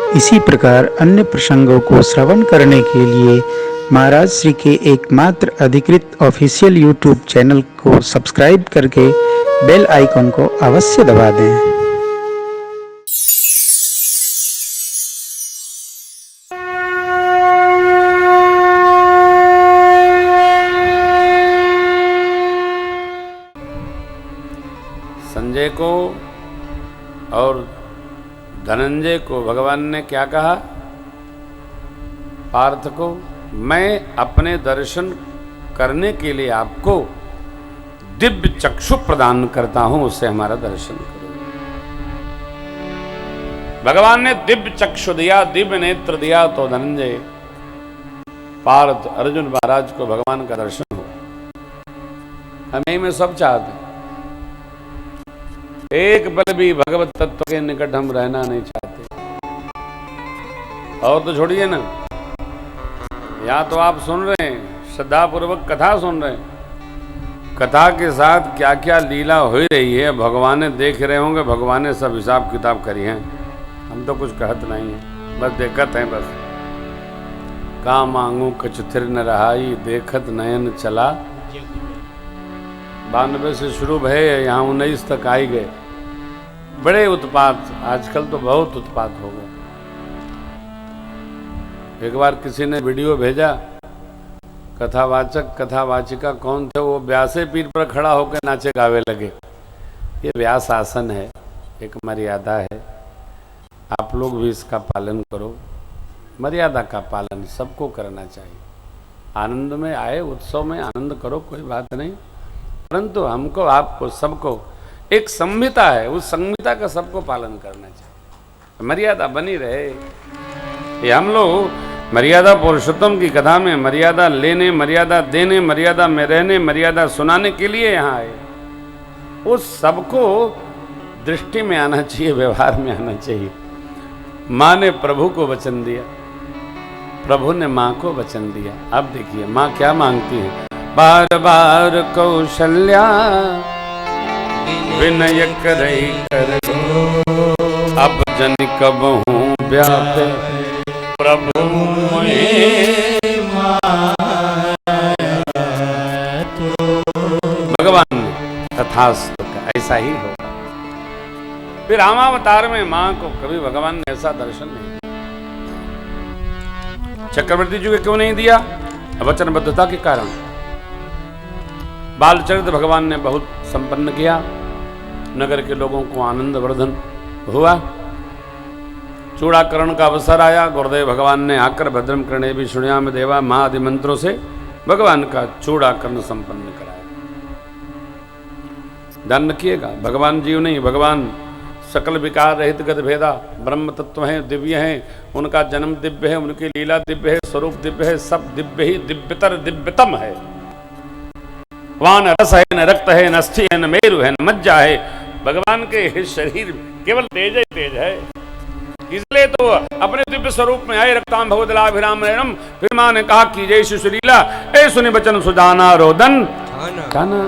इसी प्रकार अन्य प्रसंगों को श्रवण करने के लिए महाराज श्री के एकमात्र अधिकृत ऑफिशियल यूट्यूब चैनल को सब्सक्राइब करके बेल आइकन को अवश्य दबा दें। संजय को और धनंजय को भगवान ने क्या कहा? पार्थ को, मैं अपने दर्शन करने के लिए आपको दिव्य चक्षु प्रदान करता हूं, उससे हमारा दर्शन करो। भगवान ने दिव्य चक्षु दिया, दिव्य नेत्र दिया, तो धनंजय, पार्थ, अर्जुन महाराज को भगवान का दर्शन हो। हमें में सब चाहते हैं, एक पल भी भगवत तत्व के निकट हम रहना नहीं चाहते। और तो छोड़िए ना, या तो आप सुन रहे हैं, श्रद्धापूर्वक कथा सुन रहे हैं, कथा के साथ क्या क्या लीला हो रही है भगवान ने देख रहे होंगे, भगवान ने सब हिसाब किताब करी है। हम तो कुछ कहत नहीं है, बस देखत हैं। बस का मांगू कछु थिर न रहाई, देखत नयन चला। 92 से शुरू भय, यहाँ 19 तक आई गए। बड़े उत्पात, आजकल तो बहुत उत्पात हो गए। एक बार किसी ने वीडियो भेजा, कथावाचक कथावाचिका कौन थे, वो व्यासे पीर पर खड़ा होकर नाचे गावे लगे। ये व्यास आसन है, एक मर्यादा है, आप लोग भी इसका पालन करो। मर्यादा का पालन सबको करना चाहिए। आनंद में आए, उत्सव में आनंद करो, कोई बात नहीं, परंतु हमको, आपको, सबको एक संहिता है, उस संहिता का सबको पालन करना चाहिए, मर्यादा बनी रहे। ये हम लोग मर्यादा पुरुषोत्तम की कथा में मर्यादा लेने, मर्यादा देने, मर्यादा में रहने, मर्यादा सुनाने के लिए यहाँ आए। उस सबको दृष्टि में आना चाहिए, व्यवहार में आना चाहिए। माँ ने प्रभु को वचन दिया, प्रभु ने माँ को वचन दिया। अब देखिए माँ क्या मांगती है, बार बार कौशल्या विनय करई कर, अब जन कब हूँ व्यापे प्रभु भगवान तथास्तु का ऐसा ही होगा। फिर रामावतार में मां को कभी भगवान ने ऐसा दर्शन नहीं दिया। चक्रवर्ती जी को क्यों नहीं दिया? वचनबद्धता के कारण। बालचरित्र भगवान ने बहुत संपन्न किया, नगर के लोगों को आनंद वर्धन हुआ। चूड़ाकरण का अवसर आया, गुरुदेव भगवान ने आकर भद्रम करणे भी सुनिया में देवा मां आदि मंत्रों से भगवान का चूड़ाकरण संपन्न कराया। ध्यान रखिएगा, भगवान जीव नहीं, भगवान सकल विकार रहित गद भेदा ब्रह्म तत्व हैं, दिव्य हैं, उनका जन्म दिव्य है, उनकी लीला दिव्य है, स्वरूप दिव्य है, सब दिव्य ही दिव्यतर दिव्यतम है। वहां न रस है, न रक्त है, न अस्थि है, न मेरु है, न मज्जा है। भगवान के शरीर केवल तेज ही तेज है, इसलिए तो अपने दिव्य स्वरूप में आए। रक्ताम भगवदलाभिराम नयनम। फिर मां ने कहा कि जय सुशीला ए सुनि बचन सुजाना रोदन काना।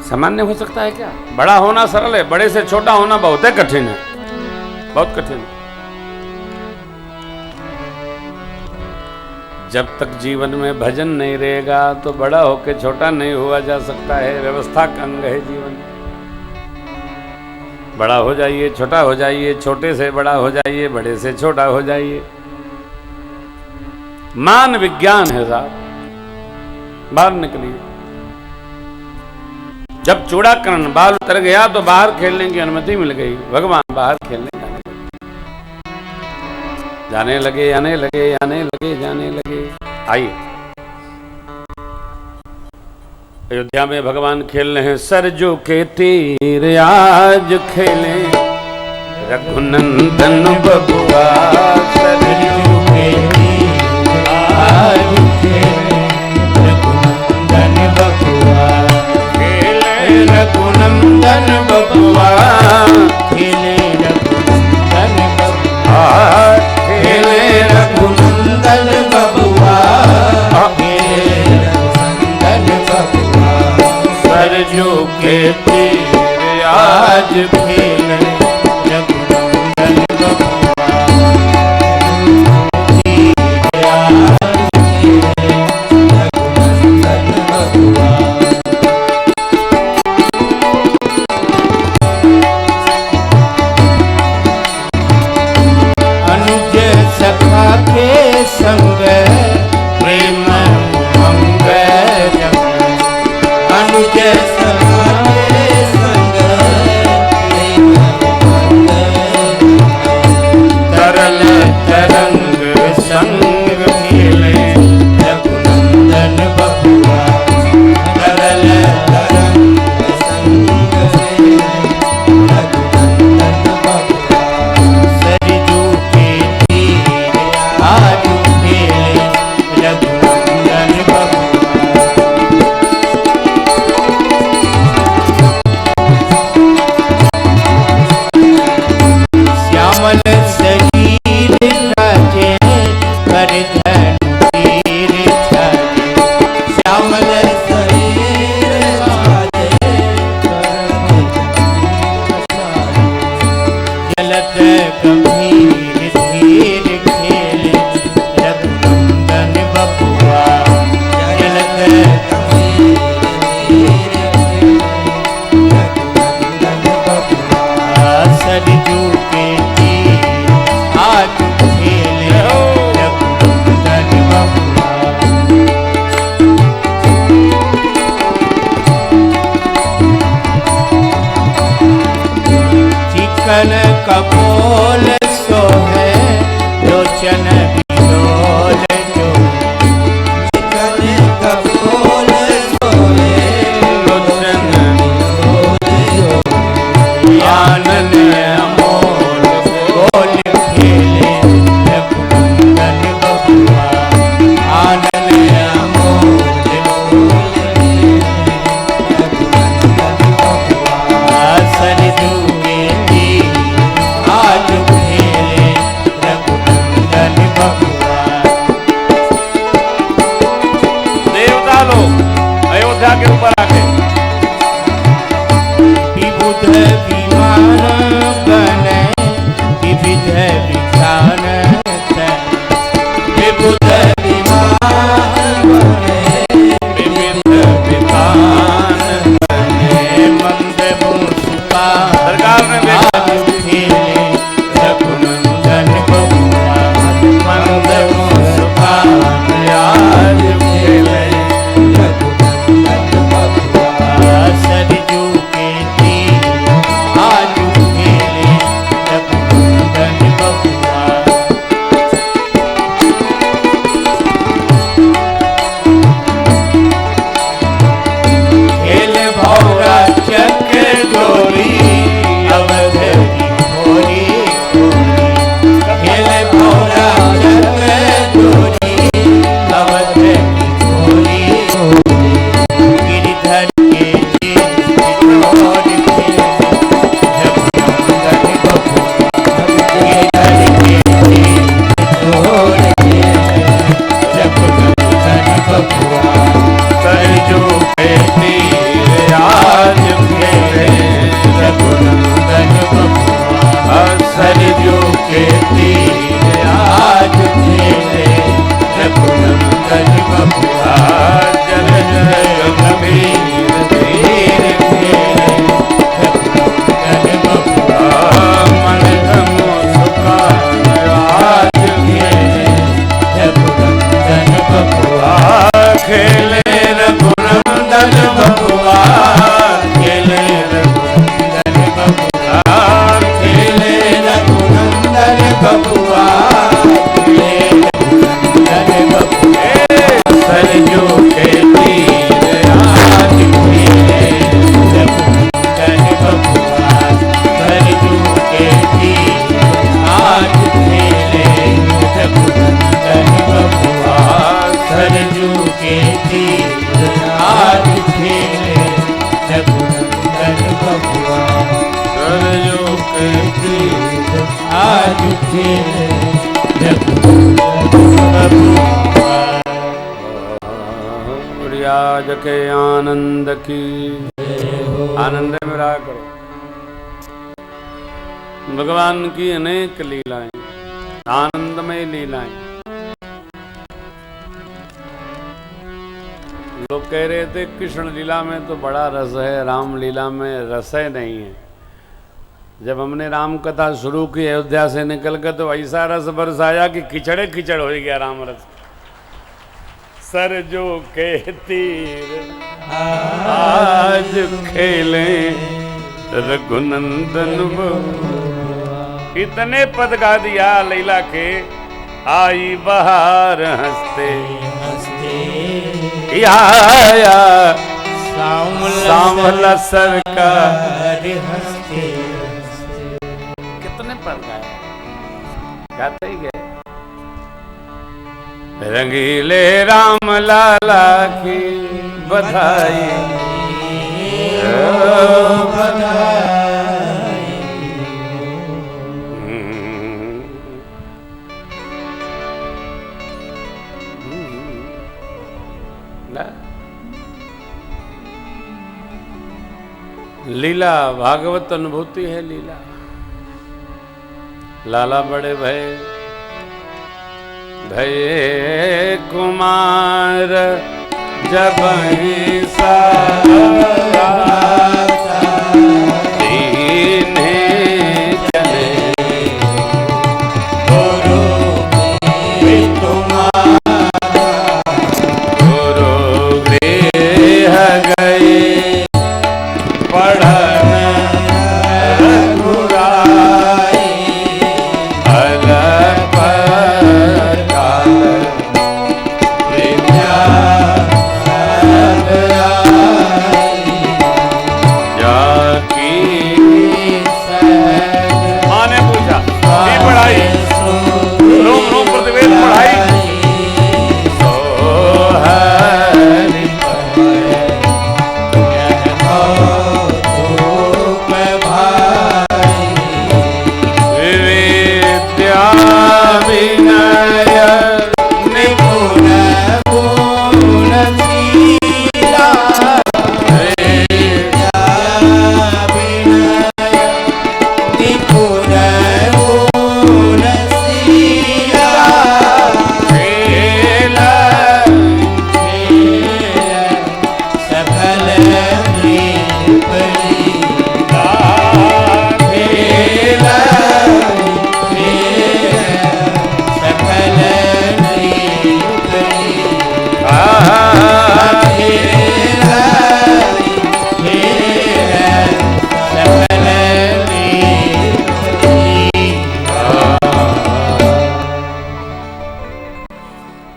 सामान्य हो सकता है क्या? बड़ा होना सरल है, बड़े से छोटा होना बहुत है कठिन है, बहुत कठिन है। जब तक जीवन में भजन नहीं रहेगा तो बड़ा होके छोटा नहीं हुआ जा सकता है। व्यवस्था का अंग है जीवन। बड़ा हो जाइए, छोटा हो जाइए, छोटे से बड़ा हो जाइए, बड़े से छोटा हो जाइए। मान विज्ञान है साहब। बाहर निकलिए। जब चूड़ाकरण बाल उतर गया तो बाहर खेलने की अनुमति मिल गई। भगवान बाहर खेलने जाने लगे, आने लगे, आने लगे, जाने लगे। आइए, अयोध्या में भगवान खेल रहे हैं। सरजू के तीर आज खेले रघुनंदन बबुआ, सरजू के तीर आज खेले रघुनंदन बबुआ, खेले रघुनंदन बबुआ, खेले रघुनंदन बबुआ, खेले रघुनंदन बबुआ, खेले रघुनंदन बबुआ, सरजू के तीर आज खेले रघुनंदन बबुआ। श्यामल शरीर राजे कर धनुधीर छाजे श्यामल शरीर राजे जलत गंभीर धीर खेले रघुनंदन बबुआ जलत सरजू के तीर आज खेले रघुनंदन बबुआ चिकन कपोल सोहे लोचन विलोल जो चिकन कपोल सोहे लोचन विलोल जो आनंद अमोल गोल खेले रघुनंदन बबुआ आनंद अमोल गोल रघुनंदन बबुआ सरजू के तीर आज खेले रघुनंदन बबुआ। देवता लोग अयोध्या के ऊपर आके विबुध विमान बने विविध विधान विबुध विमान बने विविध विधान बने मंद मुस्का सरकार ने भेजा खेले रघुनंदन बबुआ मंद मुस्का आज खेले रघुनंदन बबुआ सरजू के तीर आज खेले रघुनंदन बबुआ खेल भौरा चक्र डोरी अवध की घोरी खेल भौरा चक्र डोरी अवध की घोरी गिरिधर के चितौर खेले रघुनंदन बबुआ गिरिधर के चितौर खेले रघुनंदन बबुआ सरजू के तीर आज खेले रघुनंदन बबुआ सरजू के तीर आज खेले रघुनंदन बबुआ जल जल गंभीर धीर खेले रघुनंदन बबुआ मन धमो सुखान आज खेले रघुनंदन बबुआ खेले रघुनंदन बबुआ खेले रघुनंदन बबुआ खेले रघुनंदन बबुआ खेले रघुनंदन बबुआ सरजू के तीर आज खेले रघुनंदन बबुआ सरजू के तीर आज खेले रघुनंदन बबुआ सरजू के तीर आज खेले रघुनंदन बबुआ सरजू के तीर आज खेले रघुनंदन बबुआ। रियाज के आनंद की आनंद में रहा करो। भगवान की अनेक लीलाएं आनंदमय लीलाएं। लोग कह रहे थे कृष्ण लीला में तो बड़ा रस है, राम लीला में रस है नहीं है। जब हमने राम कथा शुरू की अयोध्या से निकल कर तो ऐसा रस बरसाया कि खिचड़े खिचड़ हो गया राम रस। सरजू के तीर आज खेले रघुनंदन इतने पद गा दिया लैला के आई बहार हंसते आया सांवला सरकार हंसते कितने पद गाए गाते ही गए। रंगीले राम लाला की बधाई लीला भागवत अनुभूति है लीला। लाला बड़े भय भये कुमार जब दीने चले गुरु गृह गए पढ़न रघुराई अलग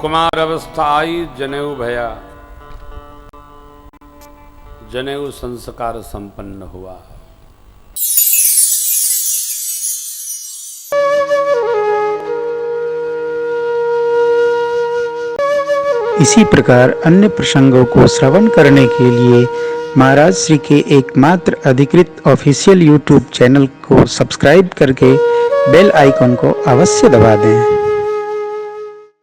कुमार अवस्था आई जनेऊ भया, जनेऊ संस्कार संपन्न हुआ। इसी प्रकार अन्य प्रसंगों को श्रवण करने के लिए महाराज श्री के एकमात्र अधिकृत ऑफिशियल यूट्यूब चैनल को सब्सक्राइब करके बेल आइकन को अवश्य दबा दें।